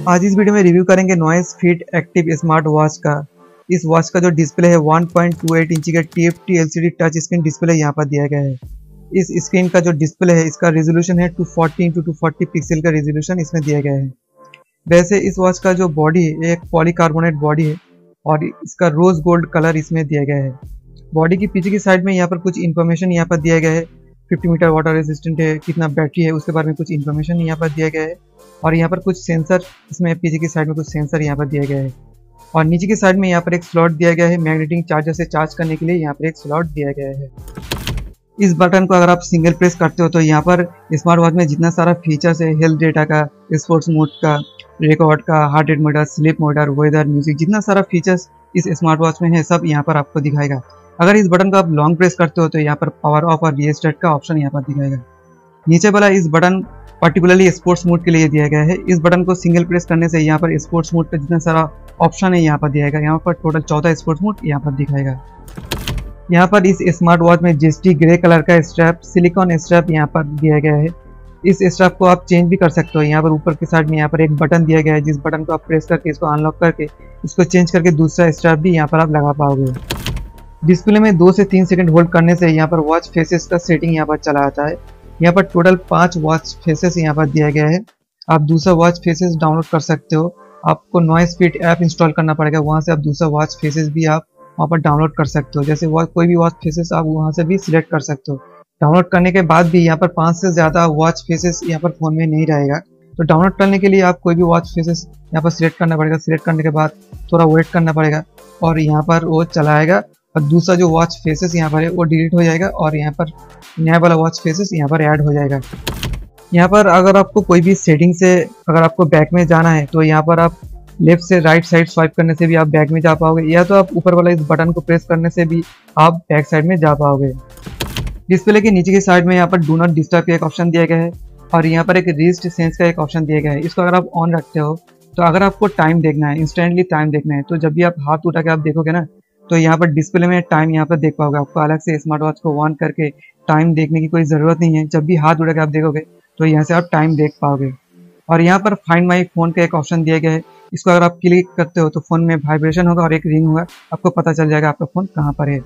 आज इस वीडियो में रिव्यू करेंगे noise fit active smart watch का। इस वॉच का जो डिस्प्ले है 1.28 इंची का TFT LCD touch screen display यहाँ पर दिया गया है। इस स्क्रीन का जो डिस्प्ले है इसका रेजोल्यूशन है 240x240 पिक्सल का रेजोल्यूशन इसमें दिया गया है। वैसे इस वॉच का जो बॉडी है एक पॉलीकार्बोनेट बॉडी है और इसका रोज गोल्ड कलर इसमें दिया गया है। बॉडी की पीछे की साइड में यहाँ पर कुछ इन्फॉर्मेशन यहाँ पर दिया गया है। 50 मीटर वाटर रेजिस्टेंट है, कितना बैटरी है उसके बारे में कुछ इन्फॉर्मेशन यहाँ पर दिया गया है। और यहाँ पर कुछ सेंसर, इसमें पीछे की साइड में कुछ सेंसर यहाँ पर दिया गया है। और नीचे की साइड में यहाँ पर एक स्लॉट दिया गया है, मैग्नेटिक चार्जर से चार्ज करने के लिए यहाँ पर एक स्लॉट दिया गया है। इस बटन को अगर आप सिंगल प्रेस करते हो तो यहाँ पर स्मार्ट वॉच में जितना सारा फीचर्स है, हेल्थ डेटा का, स्पोर्ट्स मोड का, रिकॉर्ड का, heart rate mode, sleep mode, weather, music, जितना सारा फीचर्स इस स्मार्ट वॉच में है सब यहाँ पर आपको दिखाएगा। अगर इस बटन को आप लॉन्ग प्रेस करते हो तो यहाँ पर पावर ऑफ और रीस्टार्ट का ऑप्शन यहाँ पर दिखाएगा। नीचे वाला इस बटन पर्टिकुलरली स्पोर्ट्स मोड के लिए दिया गया है। इस बटन को सिंगल प्रेस करने से यहाँ पर स्पोर्ट्स मोड का जितना सारा ऑप्शन है यहाँ पर दिखाएगा। यहाँ पर टोटल 14 स्पोर्ट्स मोड यहाँ पर दिखाएगा। यहाँ पर इस स्मार्ट वॉच में GST ग्रे कलर का स्ट्रैप, सिलिकॉन स्ट्रैप यहाँ पर दिया गया है। इस स्ट्रैप को आप चेंज भी कर सकते हो। यहाँ पर ऊपर की साइड में यहाँ पर एक बटन दिया गया है, जिस बटन को आप प्रेस करके इसको अनलॉक करके इसको चेंज करके दूसरा स्ट्रैप भी यहाँ पर आप लगा पाओगे। डिस्प्ले में 2 से 3 सेकंड होल्ड करने से यहाँ पर वॉच फेसेस का सेटिंग यहाँ पर चला आता है। यहाँ पर टोटल 5 वॉच फेसेस यहाँ पर दिया गया है। आप दूसरा वॉच फेसेस डाउनलोड कर सकते हो। आपको नॉइस फिट ऐप इंस्टॉल करना पड़ेगा, वहाँ से आप दूसरा वॉच फेसेस भी आप वहाँ पर डाउनलोड कर सकते हो। जैसे कोई भी वॉच फेसेस आप वहाँ से भी सिलेक्ट कर सकते हो। डाउनलोड करने के बाद भी यहाँ पर 5 से ज़्यादा वॉच फेसेस यहाँ पर फ़ोन में नहीं रहेगा। तो डाउनलोड करने के लिए आप कोई भी वॉच फेसेस यहाँ पर सिलेक्ट करना पड़ेगा। सिलेक्ट करने के बाद थोड़ा वेट करना पड़ेगा और यहाँ पर वो चलाएगा और दूसरा जो वॉच फेसेस यहाँ पर है वो डिलीट हो जाएगा और यहाँ पर नया वाला वॉच फेसेस यहाँ पर ऐड हो जाएगा। यहाँ पर अगर आपको कोई भी सेटिंग से अगर आपको बैक में जाना है तो यहाँ पर आप लेफ्ट से राइट साइड स्वाइप करने से भी आप बैक में जा पाओगे, या तो आप ऊपर वाला इस बटन को प्रेस करने से भी आप बैक साइड में जा पाओगे। डिस्प्ले के नीचे की साइड में यहाँ पर डू नॉट डिस्टर्ब का एक ऑप्शन दिया गया है और यहाँ पर एक रिस्ट सेंस का एक ऑप्शन दिया गया है। इसको अगर आप ऑन रखते हो तो अगर आपको टाइम देखना है, इंस्टेंटली टाइम देखना है, तो जब भी आप हाथ उठा के आप देखोगे ना तो यहाँ पर डिस्प्ले में टाइम यहाँ पर देख पाओगे। आपको अलग से स्मार्ट वॉच को ऑन करके टाइम देखने की कोई ज़रूरत नहीं है। जब भी हाथ उठा के आप देखोगे तो यहाँ से आप टाइम देख पाओगे। और यहाँ पर फाइंड माई फोन का एक ऑप्शन दिया गया है। इसको अगर आप क्लिक करते हो तो फ़ोन में वाइब्रेशन होगा और एक रिंग होगा, आपको पता चल जाएगा आपका फ़ोन कहाँ पर है।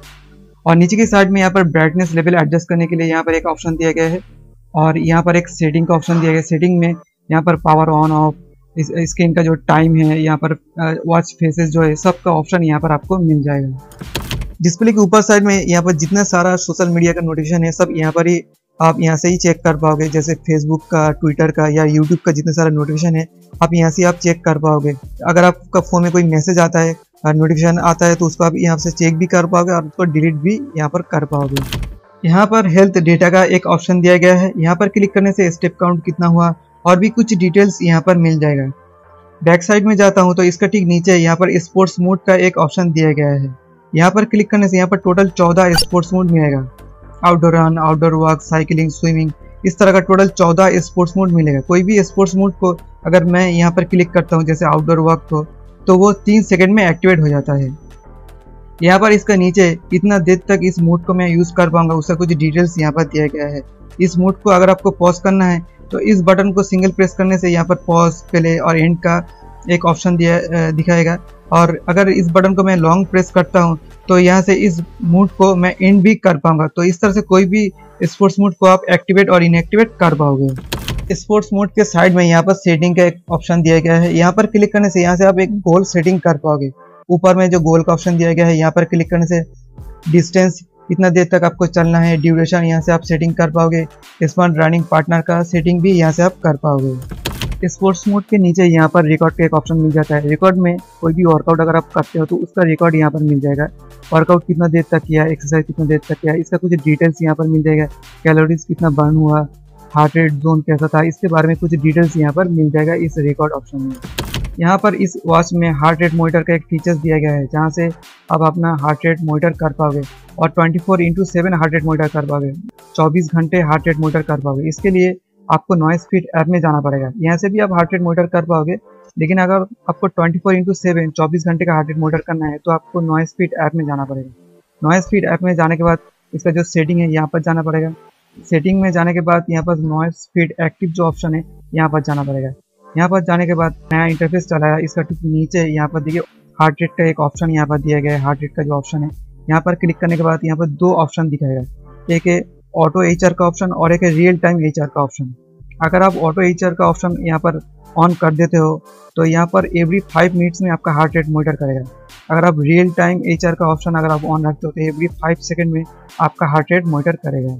और नीचे की साइड में यहाँ पर ब्राइटनेस लेवल एडजस्ट करने के लिए यहाँ पर एक ऑप्शन दिया गया है और यहाँ पर एक सेटिंग का ऑप्शन दिया गया है। सेटिंग में यहाँ पर पावर ऑन ऑफ, इस स्क्रीन का जो टाइम है, यहाँ पर वॉच फेसेस जो है, सबका ऑप्शन यहाँ पर आपको मिल जाएगा। डिस्प्ले के ऊपर साइड में यहाँ पर जितना सारा सोशल मीडिया का नोटिफिकेशन है सब यहाँ पर ही आप यहाँ से ही चेक कर पाओगे। जैसे फेसबुक का, ट्विटर का या यूट्यूब का जितना सारा नोटिफिकेशन है आप यहाँ से आप चेक कर पाओगे। अगर आपका फ़ोन में कोई मैसेज आता है, नोटिफिकेशन आता है तो उसको आप यहाँ से चेक भी कर पाओगे और उसको डिलीट भी यहाँ पर कर पाओगे। यहाँ पर हेल्थ डेटा का एक ऑप्शन दिया गया है। यहाँ पर क्लिक करने से स्टेप काउंट कितना हुआ और भी कुछ डिटेल्स यहाँ पर मिल जाएगा। बैक साइड में जाता हूँ तो इसका ठीक नीचे यहाँ पर स्पोर्ट्स मोड का एक ऑप्शन दिया गया है। यहाँ पर क्लिक करने से यहाँ पर टोटल 14 स्पोर्ट्स मोड मिलेगा। Outdoor run, outdoor walk, cycling, swimming, इस तरह का टोटल 14 स्पोर्ट्स मोड मिलेगा। कोई भी स्पोर्ट्स मोड को अगर मैं यहाँ पर क्लिक करता हूँ, जैसे आउटडोर वॉक को, तो वो 3 सेकंड में एक्टिवेट हो जाता है। यहाँ पर इसका नीचे कितना देर तक इस मोड को मैं यूज़ कर पाऊंगा उसका कुछ डिटेल्स यहाँ पर दिया गया है। इस मोड को अगर आपको पॉज करना है तो इस बटन को सिंगल प्रेस करने से यहाँ पर पॉज, प्ले और एंड का एक ऑप्शन दिखाएगा। और अगर इस बटन को मैं लॉन्ग प्रेस करता हूँ तो यहाँ से इस मोड को मैं एंड भी कर पाऊंगा। तो इस तरह से कोई भी स्पोर्ट्स मोड को आप एक्टिवेट और इनएक्टिवेट कर पाओगे। स्पोर्ट्स मोड के साइड में यहाँ पर सेटिंग का एक ऑप्शन दिया गया है। यहाँ पर क्लिक करने से यहाँ से आप एक गोल सेटिंग कर पाओगे। ऊपर में जो गोल का ऑप्शन दिया गया है, यहाँ पर क्लिक करने से डिस्टेंस, कितना देर तक आपको चलना है, ड्यूरेशन यहाँ से आप सेटिंग कर पाओगे। स्मार्ट रनिंग पार्टनर का सेटिंग भी यहाँ से आप कर पाओगे। स्पोर्ट्स मोड के नीचे यहाँ पर रिकॉर्ड का एक ऑप्शन मिल जाता है। रिकॉर्ड में कोई भी वर्कआउट अगर आप करते हो तो उसका रिकॉर्ड यहाँ पर मिल जाएगा। वर्कआउट कितना देर तक किया, एक्सरसाइज कितना देर तक किया, इसका कुछ डिटेल्स यहाँ पर मिल जाएगा। कैलोरीज कितना बर्न हुआ, हार्ट रेट जोन कैसा था, इसके बारे में कुछ डिटेल्स यहाँ पर मिल जाएगा इस रिकॉर्ड ऑप्शन में। यहाँ पर इस वॉच में हार्ट रेट मॉनिटर का एक फीचर्स दिया गया है, जहाँ से आप अपना हार्ट रेट मॉनिटर कर पाओगे और 24/7 हार्ट रेट मॉनिटर कर पाओगे। 24 घंटे हार्ट रेट मॉनिटर कर पाओगे। इसके लिए आपको नॉइस फिट ऐप में जाना पड़ेगा। यहाँ से भी आप हार्ट रेट मॉनिटर कर पाओगे, लेकिन अगर आपको 24/7 24 घंटे का हार्ट रेट मॉनिटर करना है तो आपको नॉइस फिट ऐप में जाना पड़ेगा। नॉइस फिट ऐप में जाने के बाद इसका जो सेटिंग है यहाँ पर जाना पड़ेगा सेटिंग में जाने के बाद यहाँ पर नॉइस फीड एक्टिव जो ऑप्शन है यहाँ पर जाना पड़ेगा। यहाँ पर जाने के बाद नया इंटरफेस चला है, इसका ठीक नीचे यहाँ पर देखिए हार्ट रेट का एक ऑप्शन यहाँ पर दिया गया है। हार्ट रेट का जो ऑप्शन है यहाँ पर क्लिक करने के बाद यहाँ पर दो ऑप्शन दिखाएगा, एक है ऑटो एचआर का ऑप्शन और एक है रियल टाइम एचआर का ऑप्शन। अगर आप ऑटो एचआर का ऑप्शन यहाँ पर ऑन कर देते हो तो यहाँ पर एवरी 5 मिनट्स में आपका हार्ट रेट मॉनिटर करेगा। अगर आप रियल टाइम एचआर का ऑप्शन अगर आप ऑन रखते हो तो एवरी 5 सेकंड में आपका हार्ट रेट मॉनिटर करेगा।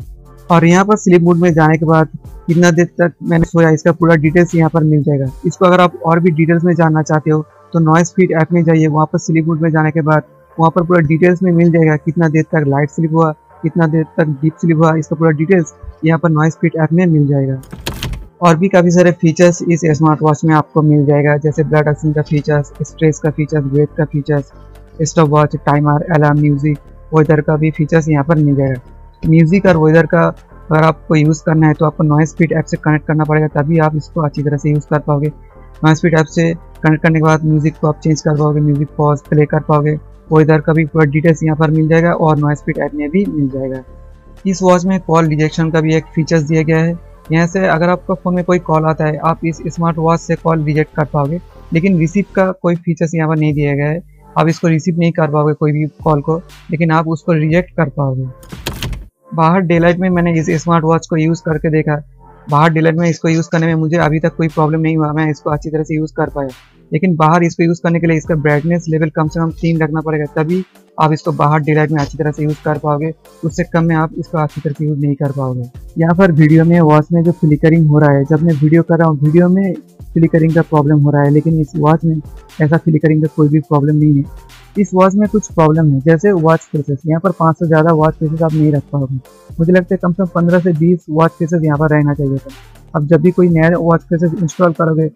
और यहाँ पर स्लीप मोड में जाने के बाद कितना देर तक मैंने सोया इसका पूरा डिटेल्स यहाँ पर मिल जाएगा। इसको अगर आप और भी डिटेल्स में जानना चाहते हो तो नॉइस फीड ऐप में जाइए, वहाँ पर स्लीप मोड में जाने के बाद वहाँ पर पूरा डिटेल्स में मिल जाएगा कितना देर तक लाइट स्लीप हुआ, कितना देर तक डीप स्लीप हुआ, इसका पूरा डिटेल्स यहाँ पर नॉइस फीड ऐप में मिल जाएगा। और भी काफ़ी सारे फीचर्स इस स्मार्ट वॉच में आपको मिल जाएगा, जैसे ब्लड ऑक्सीजन का फीचर्स, स्ट्रेस का फीचर्स, वेट का features, stopwatch, timer, alarm, music, weather का भी फीचर्स यहाँ पर मिल जाएगा। म्यूजिक और वेदर का अगर आपको यूज़ करना है तो आपको नॉइस फीड ऐप से कनेक्ट करना पड़ेगा, तभी आप इसको अच्छी तरह से यूज़ कर पाओगे। नॉइस फीड ऐप से कनेक्ट करने के बाद म्यूजिक को आप चेंज कर पाओगे, म्यूजिक पॉज प्ले कर पाओगे, वेदर का भी पूरा डिटेल्स यहाँ पर मिल जाएगा और नॉइस फीड ऐप में भी मिल जाएगा। इस वॉच में कॉल रिजेक्शन का भी एक फीचर्स दिया गया है। यहाँ से अगर आपका फ़ोन में कोई कॉल आता है आप इस स्मार्ट वॉच से कॉल रिजेक्ट कर पाओगे, लेकिन रिसीव का कोई फीचर्स यहाँ पर नहीं दिया गया है। आप इसको रिसीव नहीं कर पाओगे कोई भी कॉल को, लेकिन आप उसको रिजेक्ट कर पाओगे। बाहर डे लाइट में मैंने इस स्मार्ट वॉच को यूज़ करके देखा, बाहर डे लाइट में इसको यूज़ करने में मुझे अभी तक कोई प्रॉब्लम नहीं हुआ, मैं इसको अच्छी तरह से यूज़ कर पाया। लेकिन बाहर इसको यूज़ करने के लिए इसका ब्राइटनेस लेवल कम से कम 3 रखना पड़ेगा, तभी आप इसको बाहर डे लाइट में अच्छी तरह से यूज़ कर पाओगे, उससे कम में आप इसको अच्छी तरह से यूज़ नहीं कर पाओगे। यहाँ पर वीडियो में वॉच में जो फ्लिकरिंग हो रहा है, जब मैं वीडियो कर रहा हूँ वीडियो में फ्लिकरिंग का प्रॉब्लम हो रहा है, लेकिन इस वॉच में ऐसा फ्लिकरिंग का कोई भी प्रॉब्लम नहीं है। इस वॉच में कुछ प्रॉब्लम है, जैसे वॉच फेसेस, यहाँ पर 5 से ज़्यादा वॉच फेसेस आप नहीं रख पाओगे। मुझे लगता है कम से कम 15 से 20 वॉच फेसेस यहाँ पर रहना चाहिए था। अब जब भी कोई नया वॉच फेसेस इंस्टॉल करोगे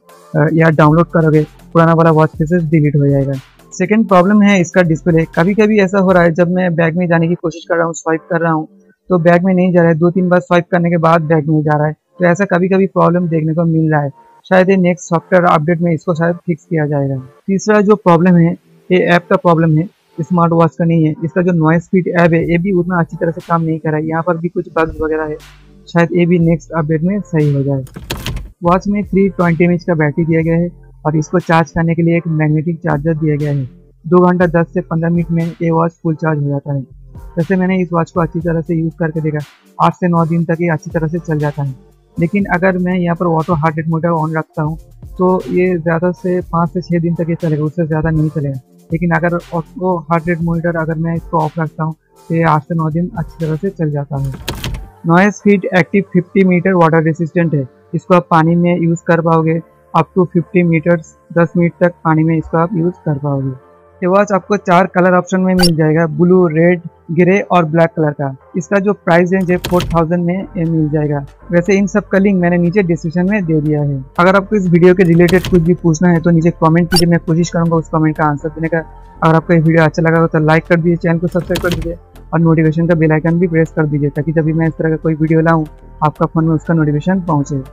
या डाउनलोड करोगे, पुराना वाला वॉच फेसेस डिलीट हो जाएगा। सेकंड प्रॉब्लम है इसका डिस्प्ले। कभी कभी ऐसा हो रहा है जब मैं बैग में जाने की कोशिश कर रहा हूँ, स्वाइप कर रहा हूँ तो बैग में नहीं जा रहा है, 2-3 बार स्वाइप करने के बाद बैग में जा रहा है, तो ऐसा कभी कभी प्रॉब्लम देखने को मिल रहा है। शायद ये नेक्स्ट सॉफ्टवेयर अपडेट में इसको शायद फिक्स किया जाएगा। तीसरा जो प्रॉब्लम है ये ऐप का प्रॉब्लम है, स्मार्ट वॉच का नहीं है। इसका जो नॉइस फीड ऐप है ये भी उतना अच्छी तरह से काम नहीं कर रहा है, यहाँ पर भी कुछ बग्स वगैरह है, शायद ये भी नेक्स्ट अपडेट में सही हो जाए। वॉच में 320 mAh का बैटरी दिया गया है और इसको चार्ज करने के लिए एक मैग्नेटिक चार्जर दिया गया है। 2 घंटा 10 से 15 मिनट में ये वॉच फुल चार्ज हो जाता है। वैसे मैंने इस वॉच को अच्छी तरह से यूज़ करके देखा, 8 से 9 दिन तक ये अच्छी तरह से चल जाता है। लेकिन अगर मैं यहाँ पर auto heart rate motor on रखता हूँ तो ये ज़्यादा से 5 से 6 दिन तक ये चलेगा, उससे ज़्यादा नहीं चलेगा। लेकिन अगर ऑटो हार्ट रेट मोनिटर अगर मैं इसको ऑफ रखता हूँ तो ये 8 से 9 दिन अच्छी तरह से चल जाता है। Noise fit active 50 meter water resistant है, इसको आप पानी में यूज़ कर पाओगे, अप टू 50 मीटर्स 10 मिनट तक पानी में इसको आप यूज़ कर पाओगे। ये वॉच आपको 4 कलर ऑप्शन में मिल जाएगा, ब्लू, रेड, ग्रे और ब्लैक कलर का। इसका जो प्राइस रेंज है 4000 में ये मिल जाएगा। वैसे इन सब का लिंक मैंने नीचे डिस्क्रिप्शन में दे दिया है। अगर आपको इस वीडियो के रिलेटेड कुछ भी पूछना है तो नीचे कमेंट कीजिए, मैं कोशिश करूंगा उस कमेंट का आंसर देने का। अगर आपको ये वीडियो अच्छा लगा हो तो लाइक कर दीजिए, चैनल को सब्सक्राइब कर दीजिए और नोटिफिकेशन का बेल आइकन भी प्रेस कर दीजिए, ताकि जब भी मैं इस तरह का कोई वीडियो लाऊं आपका फ़ोन में उसका नोटिफिकेशन पहुँचे।